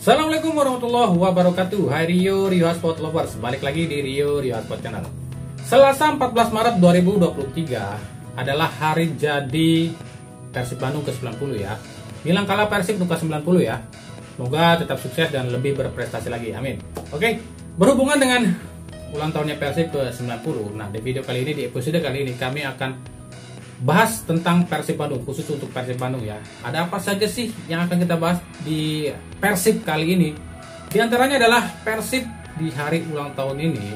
Assalamualaikum warahmatullahi wabarakatuh. Hai Rio Hotspot Lovers, balik lagi di Rio Hotspot Channel. Selasa 14 Maret 2023 adalah hari jadi Persib Bandung ke-90 ya. Bilang kalah Persib untuk ke-90 ya. Semoga tetap sukses dan lebih berprestasi lagi, amin. Oke, berhubungan dengan ulang tahunnya Persib ke-90. Nah, di video kali ini, di episode kali ini kami akan bahas tentang Persib Bandung, khusus untuk Persib Bandung ya. Ada apa saja sih yang akan kita bahas di Persib kali ini? Di antaranya adalah Persib di hari ulang tahun ini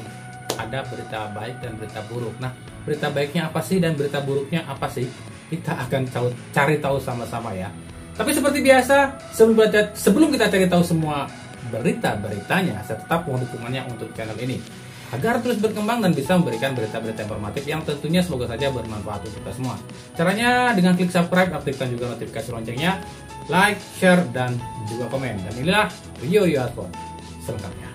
ada berita baik dan berita buruk. Nah, berita baiknya apa sih dan berita buruknya apa sih? Kita akan cari tahu sama-sama ya. Tapi seperti biasa, sebelum kita cari tahu semua berita-beritanya, saya tetap mohon dukungannya untuk channel ini agar terus berkembang dan bisa memberikan berita-berita informatif yang tentunya semoga saja bermanfaat untuk kita semua. Caranya dengan klik subscribe, aktifkan juga notifikasi loncengnya, like, share, dan juga komen. Dan inilah Rio Hotspot selengkapnya.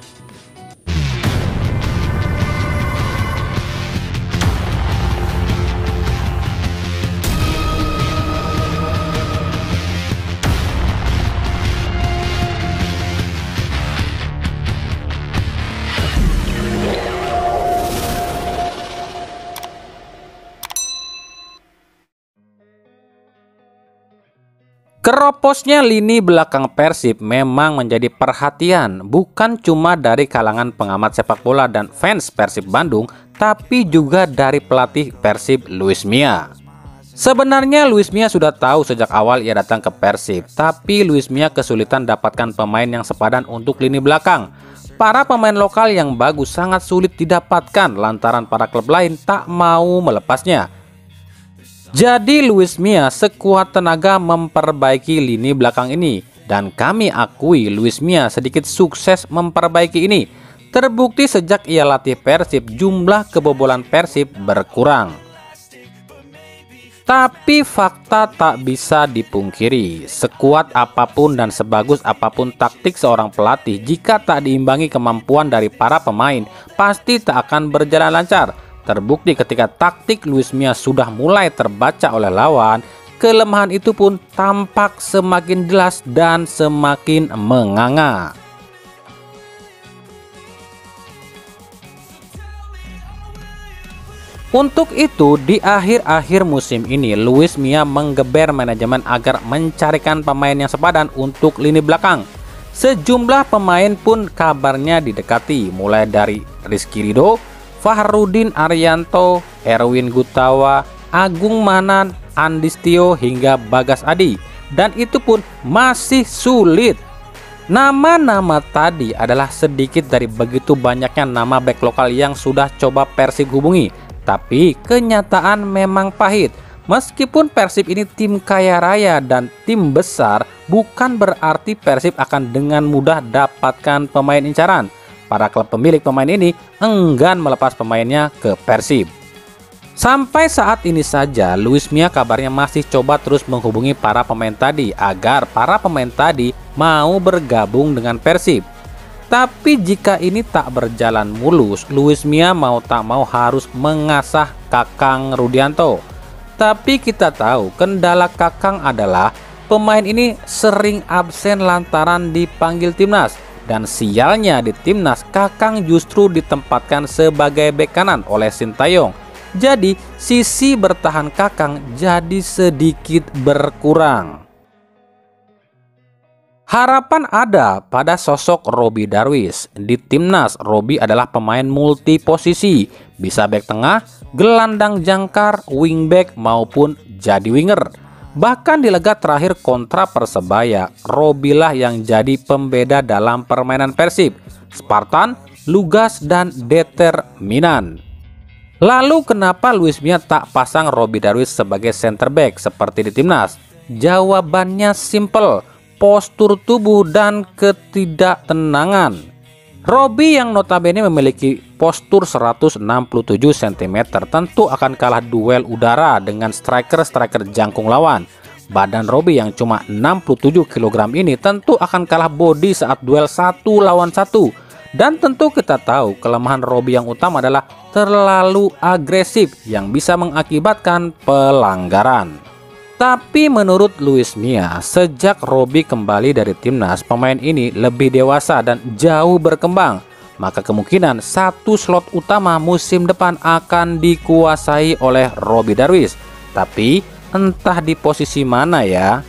Keroposnya lini belakang Persib memang menjadi perhatian bukan cuma dari kalangan pengamat sepak bola dan fans Persib Bandung, tapi juga dari pelatih Persib Luis Mia. Sebenarnya Luis Mia sudah tahu sejak awal ia datang ke Persib, tapi Luis Mia kesulitan dapatkan pemain yang sepadan untuk lini belakang. Para pemain lokal yang bagus sangat sulit didapatkan lantaran para klub lain tak mau melepasnya. Jadi Luis Mia sekuat tenaga memperbaiki lini belakang ini, dan kami akui Luis Mia sedikit sukses memperbaiki ini. Terbukti sejak ia latih Persib, jumlah kebobolan Persib berkurang. Tapi fakta tak bisa dipungkiri, sekuat apapun dan sebagus apapun taktik seorang pelatih, jika tak diimbangi kemampuan dari para pemain, pasti tak akan berjalan lancar. Terbukti ketika taktik Luis Mia sudah mulai terbaca oleh lawan, kelemahan itu pun tampak semakin jelas dan semakin menganga. Untuk itu, di akhir-akhir musim ini, Luis Mia menggeber manajemen agar mencarikan pemain yang sepadan untuk lini belakang. Sejumlah pemain pun kabarnya didekati, mulai dari Rizky Ridho, Fahrudin Arianto, Erwin Gutawa, Agung Manan, Andistio hingga Bagas Adi, dan itu pun masih sulit. Nama-nama tadi adalah sedikit dari begitu banyaknya nama bek lokal yang sudah coba Persib hubungi, tapi kenyataan memang pahit. Meskipun Persib ini tim kaya raya dan tim besar, bukan berarti Persib akan dengan mudah dapatkan pemain incaran. Para klub pemilik pemain ini enggan melepas pemainnya ke Persib. Sampai saat ini saja, Luis Mia kabarnya masih coba terus menghubungi para pemain tadi agar para pemain tadi mau bergabung dengan Persib. Tapi jika ini tak berjalan mulus, Luis Mia mau tak mau harus mengasah Kakang Rudianto. Tapi kita tahu kendala Kakang adalah pemain ini sering absen lantaran dipanggil timnas. Dan sialnya di timnas, Kakang justru ditempatkan sebagai bek kanan oleh Sintayong. Jadi sisi bertahan Kakang jadi sedikit berkurang. Harapan ada pada sosok Robby Darwish. Di timnas, Robby adalah pemain multi posisi, bisa bek tengah, gelandang jangkar, wingback maupun jadi winger. Bahkan di laga terakhir kontra Persebaya, Robby lah yang jadi pembeda dalam permainan Persib. Spartan, lugas, dan determinan. Lalu kenapa Luis Mia tak pasang Robby Darwish sebagai center back seperti di timnas? Jawabannya simple, postur tubuh dan ketidaktenangan. Robby yang notabene memiliki postur 167 cm tentu akan kalah duel udara dengan striker-striker jangkung lawan. Badan Robby yang cuma 67 kg ini tentu akan kalah body saat duel 1 lawan 1. Dan tentu kita tahu kelemahan Robby yang utama adalah terlalu agresif yang bisa mengakibatkan pelanggaran. Tapi menurut Luis Mia, sejak Robby kembali dari timnas, pemain ini lebih dewasa dan jauh berkembang. Maka kemungkinan satu slot utama musim depan akan dikuasai oleh Robby Darwish. Tapi entah di posisi mana ya.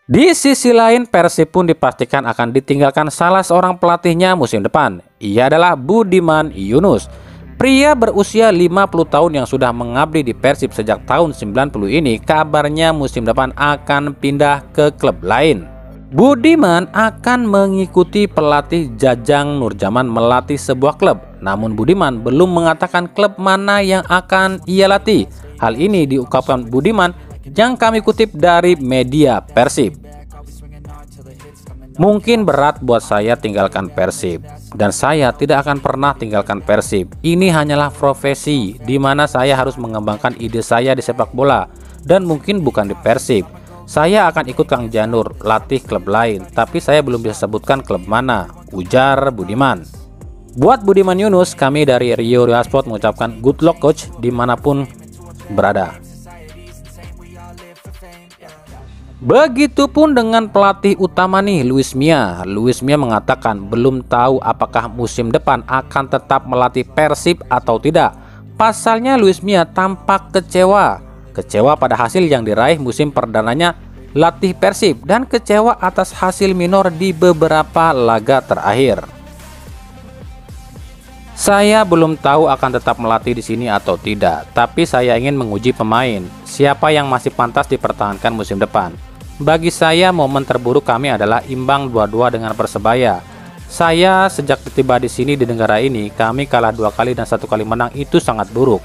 Di sisi lain, Persib pun dipastikan akan ditinggalkan salah seorang pelatihnya musim depan. Ia adalah Budiman Yunus. Pria berusia 50 tahun yang sudah mengabdi di Persib sejak tahun 90 ini kabarnya musim depan akan pindah ke klub lain. Budiman akan mengikuti pelatih Jajang Nurjaman melatih sebuah klub. Namun Budiman belum mengatakan klub mana yang akan ia latih. Hal ini diungkapkan Budiman yang kami kutip dari media Persib. Mungkin berat buat saya tinggalkan Persib, dan saya tidak akan pernah tinggalkan Persib. Ini hanyalah profesi di mana saya harus mengembangkan ide saya di sepak bola, dan mungkin bukan di Persib. Saya akan ikut Kang Janur latih klub lain, tapi saya belum bisa sebutkan klub mana, ujar Budiman. Buat Budiman Yunus, kami dari Rio Sport mengucapkan good luck coach dimanapun berada. Begitupun dengan pelatih utama nih, Luis Mia. Luis Mia mengatakan belum tahu apakah musim depan akan tetap melatih Persib atau tidak. Pasalnya Luis Mia tampak kecewa. Kecewa pada hasil yang diraih musim perdananya latih Persib dan kecewa atas hasil minor di beberapa laga terakhir. Saya belum tahu akan tetap melatih di sini atau tidak, tapi saya ingin menguji pemain. Siapa yang masih pantas dipertahankan musim depan? Bagi saya, momen terburuk kami adalah imbang 2-2 dengan Persebaya. Saya sejak tiba di sini di negara ini, kami kalah 2 kali dan 1 kali menang, itu sangat buruk.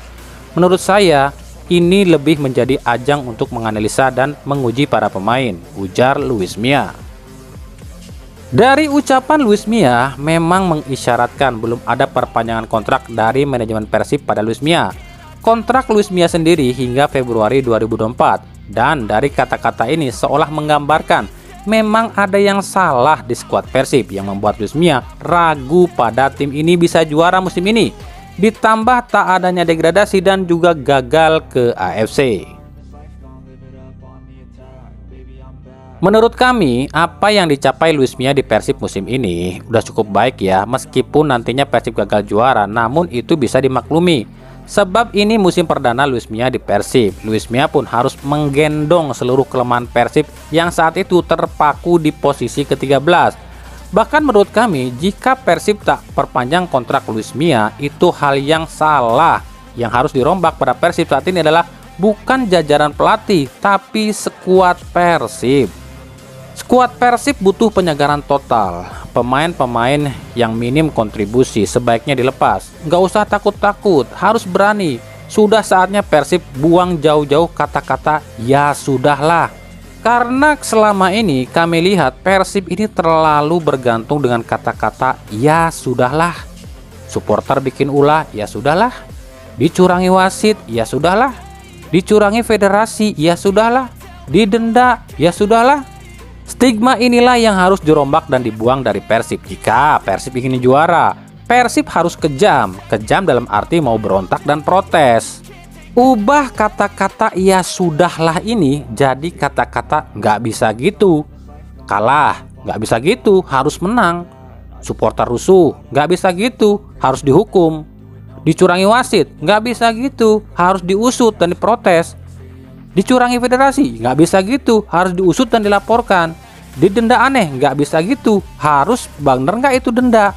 Menurut saya, ini lebih menjadi ajang untuk menganalisa dan menguji para pemain, ujar Luis Mia. Dari ucapan Luis Mia memang mengisyaratkan belum ada perpanjangan kontrak dari manajemen Persib pada Luis Mia. Kontrak Luis Mia sendiri hingga Februari 2024. Dan dari kata-kata ini seolah menggambarkan memang ada yang salah di skuad Persib yang membuat Luis Mia ragu pada tim ini bisa juara musim ini. Ditambah tak adanya degradasi dan juga gagal ke AFC. Menurut kami, apa yang dicapai Luis Mia di Persib musim ini udah cukup baik ya. Meskipun nantinya Persib gagal juara, namun itu bisa dimaklumi. Sebab ini musim perdana Luis Mia di Persib. Luis Mia pun harus menggendong seluruh kelemahan Persib yang saat itu terpaku di posisi ke-13. Bahkan menurut kami, jika Persib tak perpanjang kontrak Luis Mia, itu hal yang salah. Yang harus dirombak pada Persib saat ini adalah bukan jajaran pelatih, tapi skuad Persib. Skuad Persib butuh penyegaran total. Pemain-pemain yang minim kontribusi sebaiknya dilepas. Nggak usah takut-takut, harus berani. Sudah saatnya Persib buang jauh-jauh kata-kata ya sudahlah. Karena selama ini kami lihat Persib ini terlalu bergantung dengan kata-kata ya sudahlah. Supporter bikin ulah, ya sudahlah. Dicurangi wasit, ya sudahlah. Dicurangi federasi, ya sudahlah. Didenda, ya sudahlah. Stigma inilah yang harus dirombak dan dibuang dari Persib. Jika Persib ingin juara, Persib harus kejam. Kejam dalam arti mau berontak dan protes. Ubah kata-kata ya sudahlah ini jadi kata-kata nggak bisa gitu. Kalah, nggak bisa gitu, harus menang. Supporter rusuh, nggak bisa gitu, harus dihukum. Dicurangi wasit, nggak bisa gitu, harus diusut dan diprotes. Dicurangi federasi, nggak bisa gitu, harus diusut dan dilaporkan. Didenda aneh, nggak bisa gitu, harus bener nggak itu denda.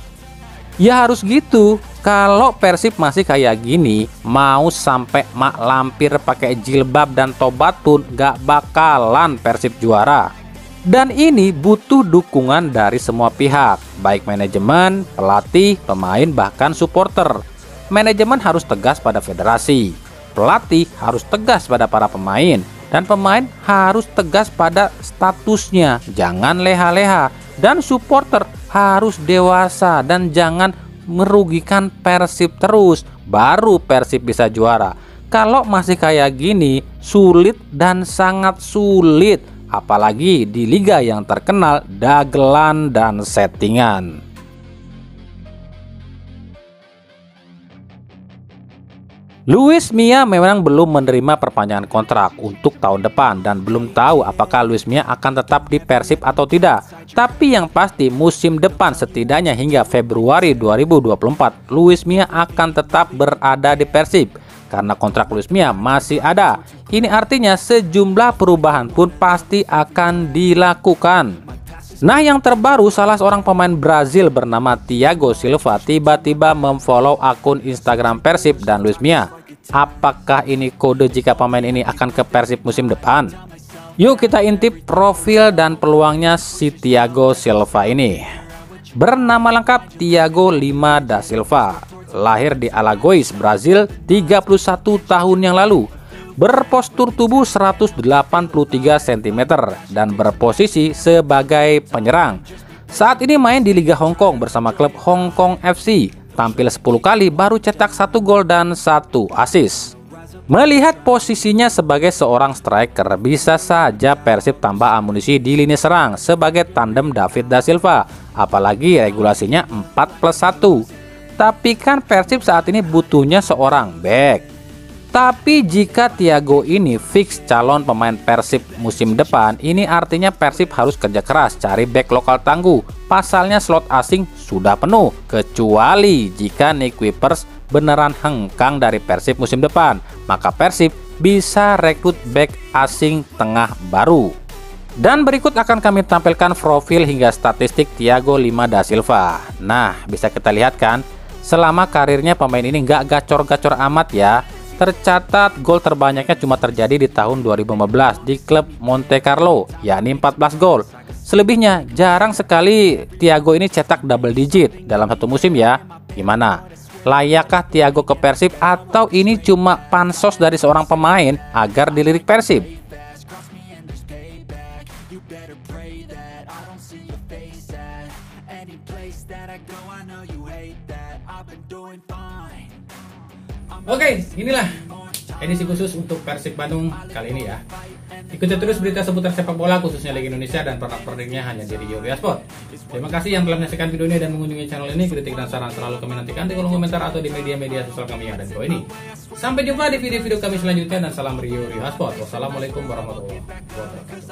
Ya harus gitu. Kalau Persib masih kayak gini, mau sampai mak lampir pakai jilbab dan tobat pun nggak bakalan Persib juara. Dan ini butuh dukungan dari semua pihak, baik manajemen, pelatih, pemain, bahkan supporter. Manajemen harus tegas pada federasi. Pelatih harus tegas pada para pemain, dan pemain harus tegas pada statusnya, jangan leha-leha. Dan supporter harus dewasa dan jangan merugikan Persib terus, baru Persib bisa juara. Kalau masih kayak gini, sulit dan sangat sulit, apalagi di liga yang terkenal dagelan dan settingan. Luis Milla memang belum menerima perpanjangan kontrak untuk tahun depan dan belum tahu apakah Luis Milla akan tetap di Persib atau tidak. Tapi yang pasti musim depan setidaknya hingga Februari 2024 Luis Milla akan tetap berada di Persib karena kontrak Luis Milla masih ada. Ini artinya sejumlah perubahan pun pasti akan dilakukan. Nah, yang terbaru, salah seorang pemain Brazil bernama Thiago Silva tiba-tiba memfollow akun Instagram Persib dan Luis Milla. Apakah ini kode jika pemain ini akan ke Persib musim depan? Yuk kita intip profil dan peluangnya si Thiago Silva ini. Bernama lengkap Thiago Lima da Silva, lahir di Alagoas, Brazil 31 tahun yang lalu. Berpostur tubuh 183 cm dan berposisi sebagai penyerang. Saat ini main di Liga Hong Kong bersama klub Hong Kong FC. Tampil 10 kali baru cetak 1 gol dan 1 assist. Melihat posisinya sebagai seorang striker, bisa saja Persib tambah amunisi di lini serang sebagai tandem David da Silva. Apalagi regulasinya 4+1. Tapi kan Persib saat ini butuhnya seorang back. Tapi jika Thiago ini fix calon pemain Persib musim depan, ini artinya Persib harus kerja keras cari back lokal tangguh. Pasalnya slot asing sudah penuh, kecuali jika Nick Kuipers beneran hengkang dari Persib musim depan. Maka Persib bisa rekrut back asing tengah baru. Dan berikut akan kami tampilkan profil hingga statistik Thiago Lima da Silva. Nah, bisa kita lihat kan, selama karirnya pemain ini nggak gacor-gacor amat ya. Tercatat gol terbanyaknya cuma terjadi di tahun 2015 di klub Monte Carlo, yakni 14 gol. Selebihnya jarang sekali Thiago ini cetak double digit dalam satu musim ya. Gimana? Layakkah Thiago ke Persib atau ini cuma pansos dari seorang pemain agar dilirik Persib? Oke, inilah edisi khusus untuk Persib Bandung kali ini ya. Ikuti terus berita seputar sepak bola khususnya Liga Indonesia dan pernak-perniknya hanya di Rio Sport. Terima kasih yang telah menyaksikan video ini dan mengunjungi channel ini. Kritik dan saran selalu kami nantikan di kolom komentar atau di media-media sosial kami yang ada di bawah ini. Sampai jumpa di video-video kami selanjutnya dan salam Rio Sport. Wassalamualaikum warahmatullahi wabarakatuh.